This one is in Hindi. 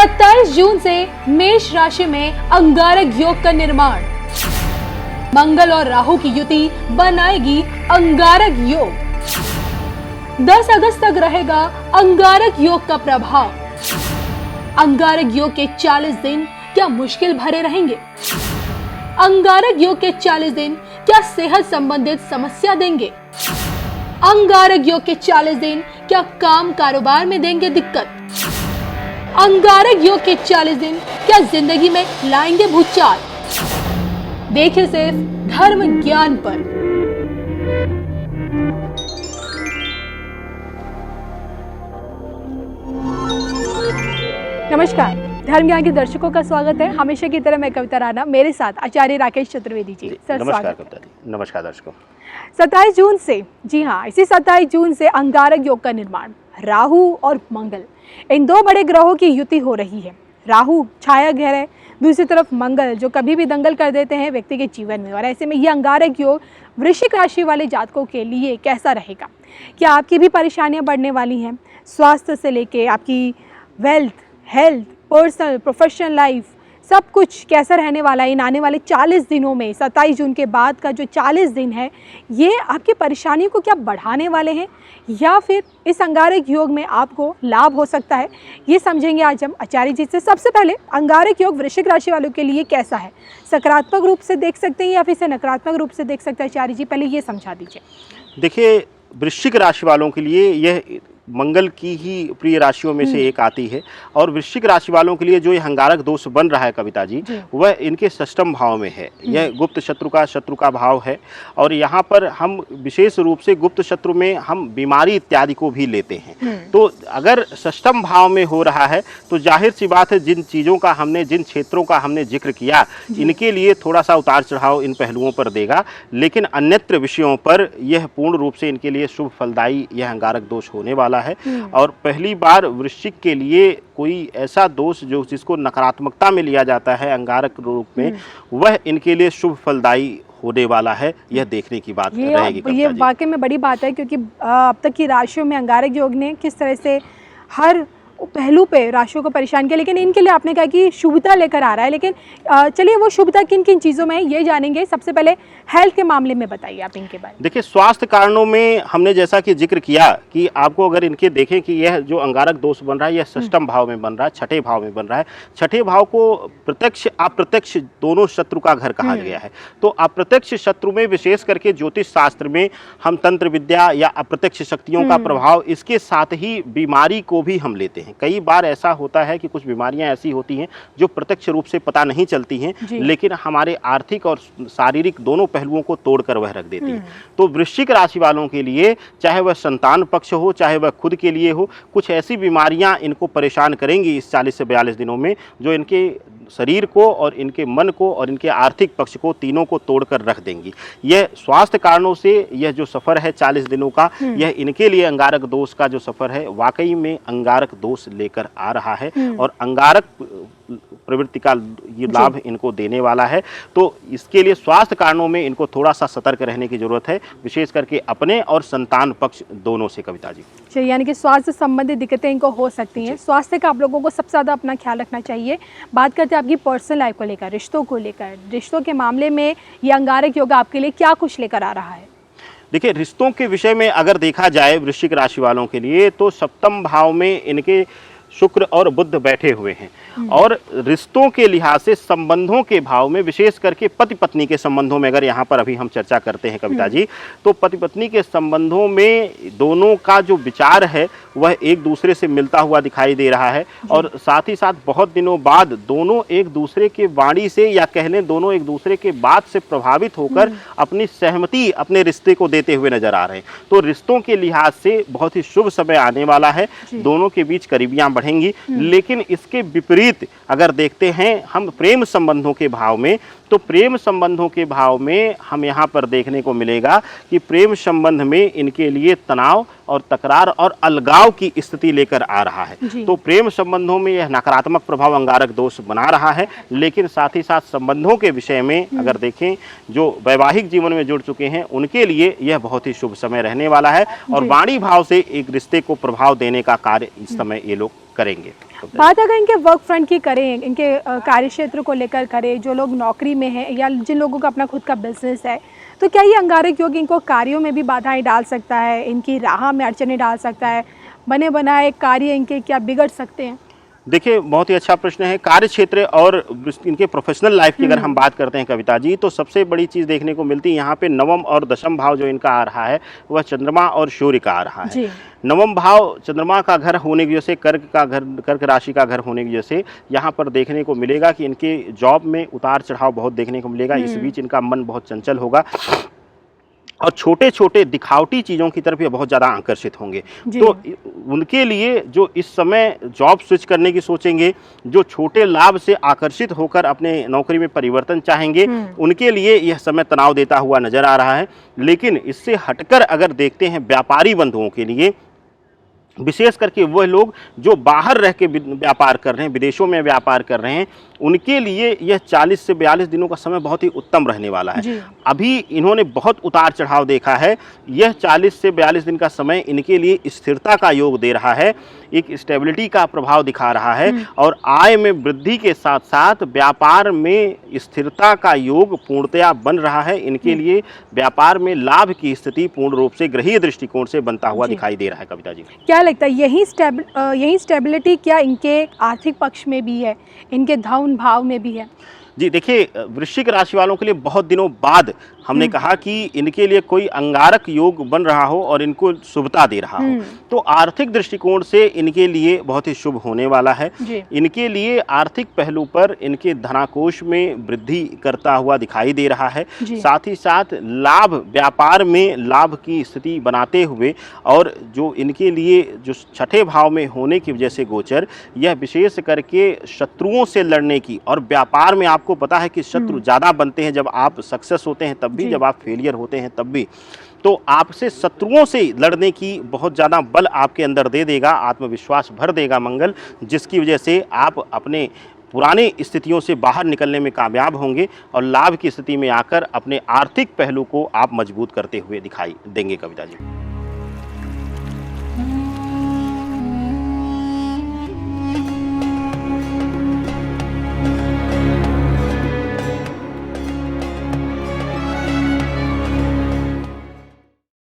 27 जून से मेष राशि में अंगारक योग का निर्माण। मंगल और राहु की युति बनाएगी अंगारक योग। 10 अगस्त तक रहेगा अंगारक योग का प्रभाव। अंगारक योग के 40 दिन क्या मुश्किल भरे रहेंगे? अंगारक योग के 40 दिन क्या सेहत संबंधित समस्या देंगे? अंगारक योग के 40 दिन क्या काम कारोबार में देंगे दिक्कत? अंगारक योग के 40 दिन क्या जिंदगी में लाएंगे भूचाल? देखिए सिर्फ धर्म ज्ञान पर। नमस्कार, धर्म ज्ञान के दर्शकों का स्वागत है। हमेशा की तरह मैं कविता राणा, मेरे साथ आचार्य राकेश चतुर्वेदी जी। सर नमस्कार कविता जी। नमस्कार दर्शकों। 27 जून से, जी हाँ, इसी 27 जून से अंगारक योग का निर्माण। राहु और मंगल, इन दो बड़े ग्रहों की युति हो रही है। राहु छाया ग्रह है, दूसरी तरफ मंगल जो कभी भी दंगल कर देते हैं व्यक्ति के जीवन में। और ऐसे में यह अंगारक योग वृश्चिक राशि वाले जातकों के लिए कैसा रहेगा? क्या आपकी भी परेशानियां बढ़ने वाली हैं? स्वास्थ्य से लेके आपकी wealth, health, personal, professional life, सब कुछ कैसा रहने वाला है इन आने वाले 40 दिनों में? 27 जून के बाद का जो 40 दिन है, ये आपकी परेशानियों को क्या बढ़ाने वाले हैं या फिर इस अंगारक योग में आपको लाभ हो सकता है? ये समझेंगे आज हम आचार्य जी से। सबसे पहले, अंगारक योग वृश्चिक राशि वालों के लिए कैसा है? सकारात्मक रूप से देख सकते हैं या फिर से नकारात्मक रूप से देख सकते हैं? आचार्य जी पहले ये समझा दीजिए। देखिए, वृश्चिक राशि वालों के लिए यह मंगल की ही प्रिय राशियों में से एक आती है। और वृश्चिक राशि वालों के लिए जो ये अंगारक दोष बन रहा है कविता जी, वह इनके षष्ठम भाव में है। यह गुप्त शत्रु का भाव है। और यहाँ पर हम विशेष रूप से गुप्त शत्रु में हम बीमारी इत्यादि को भी लेते हैं। तो अगर षष्ठम भाव में हो रहा है तो जाहिर सी बात है, जिन चीज़ों का हमने, जिन क्षेत्रों का हमने जिक्र किया, इनके लिए थोड़ा सा उतार चढ़ाव इन पहलुओं पर देगा। लेकिन अन्यत्र विषयों पर यह पूर्ण रूप से इनके लिए शुभ फलदायी यह अंगारक दोष होने वाला है। और पहली बार वृश्चिक के लिए कोई ऐसा दोष जो जिसको नकारात्मकता में लिया जाता है अंगारक रूप में, वह इनके लिए शुभ फलदायी होने वाला है। यह देखने की बात रहेगी। ये वाकई में बड़ी बात है, क्योंकि अब तक की राशियों में अंगारक योग ने किस तरह से हर पहलू पे राशियों को परेशान किया, लेकिन इनके लिए आपने कहा कि शुभता लेकर आ रहा है। लेकिन चलिए वो शुभता किन किन चीज़ों में ये जानेंगे। सबसे पहले हेल्थ के मामले में बताइए आप इनके बारे में। देखिए, स्वास्थ्य कारणों में हमने जैसा कि जिक्र किया कि आपको अगर इनके देखें कि यह जो अंगारक दोष बन रहा है, यह षष्ठम भाव में बन रहा है, छठे भाव में बन रहा है। छठे भाव को प्रत्यक्ष अप्रत्यक्ष दोनों शत्रु का घर कहा गया है। तो अप्रत्यक्ष शत्रु में विशेष करके ज्योतिष शास्त्र में हम तंत्र विद्या या अप्रत्यक्ष शक्तियों का प्रभाव, इसके साथ ही बीमारी को भी हम लेते हैं। कई बार ऐसा होता है कि कुछ बीमारियां ऐसी होती हैं जो प्रत्यक्ष रूप से पता नहीं चलती हैं, लेकिन हमारे आर्थिक और शारीरिक दोनों पहलुओं को तोड़कर वह रख देती हैं। तो वृश्चिक राशि वालों के लिए, चाहे वह संतान पक्ष हो, चाहे वह खुद के लिए हो, कुछ ऐसी बीमारियां इनको परेशान करेंगी इस 40 से 42 दिनों में, जो इनके शरीर को और इनके मन को और इनके आर्थिक पक्ष को, तीनों को तोड़कर रख देंगी। यह स्वास्थ्य कारणों से यह जो सफ़र है 40 दिनों का, यह इनके लिए अंगारक दोष का जो सफ़र है वाकई में अंगारक दोष लेकर आ रहा है। और अंगारक प्रवृत्ति का ये लाभ इनको देने वाला है। तो इसके लिए स्वास्थ्य कारणों में इनको थोड़ा सा सतर्क रहने की जरूरत है, विशेष करके अपने और संतान पक्ष दोनों से कविता जी। चलिए, यानी कि स्वास्थ्य संबंधी दिक्कतें इनको हो सकती हैं। स्वास्थ्य का आप लोगों को सबसे ज़्यादा अपना ख्याल रखना चाहिए। बात करते हैं आपकी पर्सनल लाइफ को लेकर, रिश्तों को लेकर। रिश्तों के मामले में ये अंगारक योग आपके लिए क्या कुछ लेकर आ रहा है? देखिए, रिश्तों के विषय में अगर देखा जाए वृश्चिक राशि वालों के लिए, तो सप्तम भाव में इनके शुक्र और बुध बैठे हुए हैं। और रिश्तों के लिहाज से संबंधों के भाव में, विशेष करके पति पत्नी के संबंधों में अगर यहाँ पर अभी हम चर्चा करते हैं कविता जी, तो पति पत्नी के संबंधों में दोनों का जो विचार है वह एक दूसरे से मिलता हुआ दिखाई दे रहा है। और साथ ही साथ बहुत दिनों बाद दोनों एक दूसरे के वाणी से, या कहने दोनों एक दूसरे के बात से प्रभावित होकर अपनी सहमति अपने रिश्ते को देते हुए नजर आ रहे हैं। तो रिश्तों के लिहाज से बहुत ही शुभ समय आने वाला है। दोनों के बीच करीबियां बढ़ेंगी। लेकिन इसके विपरीत अगर देखते हैं हम प्रेम संबंधों के भाव में, तो प्रेम संबंधों के भाव में हम यहाँ पर देखने को मिलेगा कि प्रेम संबंध में इनके लिए तनाव और तकरार और अलगाव की स्थिति लेकर आ रहा है। तो प्रेम संबंधों में यह नकारात्मक प्रभाव अंगारक दोष बना रहा है। लेकिन साथ ही साथ संबंधों के विषय में अगर देखें, जो वैवाहिक जीवन में जुड़ चुके हैं उनके लिए यह बहुत ही शुभ समय रहने वाला है। और वाणी भाव से एक रिश्ते को प्रभाव देने का कार्य इस समय ये लोग करेंगे। बात अगर इनके वर्क फ्रंट की करें, इनके कार्य क्षेत्र को लेकर करें, जो लोग नौकरी में हैं या जिन लोगों का अपना खुद का बिजनेस है, तो क्या ये अंगारक योग इनको कार्यों में भी बाधाएं डाल सकता है, इनकी राह में अड़चने डाल सकता है, बने बनाए कार्य इनके क्या बिगड़ सकते हैं? देखिए, बहुत ही अच्छा प्रश्न है। कार्य क्षेत्र और इनके प्रोफेशनल लाइफ की अगर हम बात करते हैं कविता जी, तो सबसे बड़ी चीज़ देखने को मिलती है यहाँ पे नवम और दशम भाव जो इनका आ रहा है वह चंद्रमा और सूर्य का आ रहा है। जी। नवम भाव चंद्रमा का घर होने की वजह से, कर्क राशि का घर होने की वजह से यहाँ पर देखने को मिलेगा कि इनके जॉब में उतार चढ़ाव बहुत देखने को मिलेगा। इस बीच इनका मन बहुत चंचल होगा और छोटे छोटे दिखावटी चीज़ों की तरफ ये बहुत ज़्यादा आकर्षित होंगे। तो उनके लिए जो इस समय जॉब स्विच करने की सोचेंगे, जो छोटे लाभ से आकर्षित होकर अपने नौकरी में परिवर्तन चाहेंगे, उनके लिए यह समय तनाव देता हुआ नजर आ रहा है। लेकिन इससे हटकर अगर देखते हैं व्यापारी बंधुओं के लिए, विशेष करके वह लोग जो बाहर रह के व्यापार कर रहे हैं, विदेशों में व्यापार कर रहे हैं, उनके लिए यह 40 से 42 दिनों का समय बहुत ही उत्तम रहने वाला है। अभी इन्होंने बहुत उतार चढ़ाव देखा है। यह 40 से 42 दिन का समय इनके लिए स्थिरता का योग दे रहा है, एक स्टेबिलिटी का प्रभाव दिखा रहा है और आय में वृद्धि के साथ साथ व्यापार में स्थिरता का योग पूर्णतया बन रहा है। इनके लिए व्यापार में लाभ की स्थिति पूर्ण रूप से ग्रहीय दृष्टिकोण से बनता हुआ दिखाई दे रहा है। कविता जी, क्या लगता है यही स्टेबिलिटी क्या इनके आर्थिक पक्ष में भी है, इनके धन भाव में भी है? जी देखिए, वृश्चिक राशि वालों के लिए बहुत दिनों बाद हमने कहा कि इनके लिए कोई अंगारक योग बन रहा हो और इनको शुभता दे रहा हो, तो आर्थिक दृष्टिकोण से इनके लिए बहुत ही शुभ होने वाला है। इनके लिए आर्थिक पहलू पर इनके धनाकोष में वृद्धि करता हुआ दिखाई दे रहा है। साथ ही साथ लाभ, व्यापार में लाभ की स्थिति बनाते हुए, और जो इनके लिए जो छठे भाव में होने की वजह से गोचर, यह विशेष करके शत्रुओं से लड़ने की, और व्यापार में आपको पता है कि शत्रु ज़्यादा बनते हैं जब आप सक्सेस होते हैं तब भी, जब आप फेलियर होते हैं तब भी। तो आपसे शत्रुओं से लड़ने की बहुत ज़्यादा बल आपके अंदर दे देगा, आत्मविश्वास भर देगा मंगल, जिसकी वजह से आप अपने पुराने स्थितियों से बाहर निकलने में कामयाब होंगे और लाभ की स्थिति में आकर अपने आर्थिक पहलू को आप मजबूत करते हुए दिखाई देंगे। कविता जी।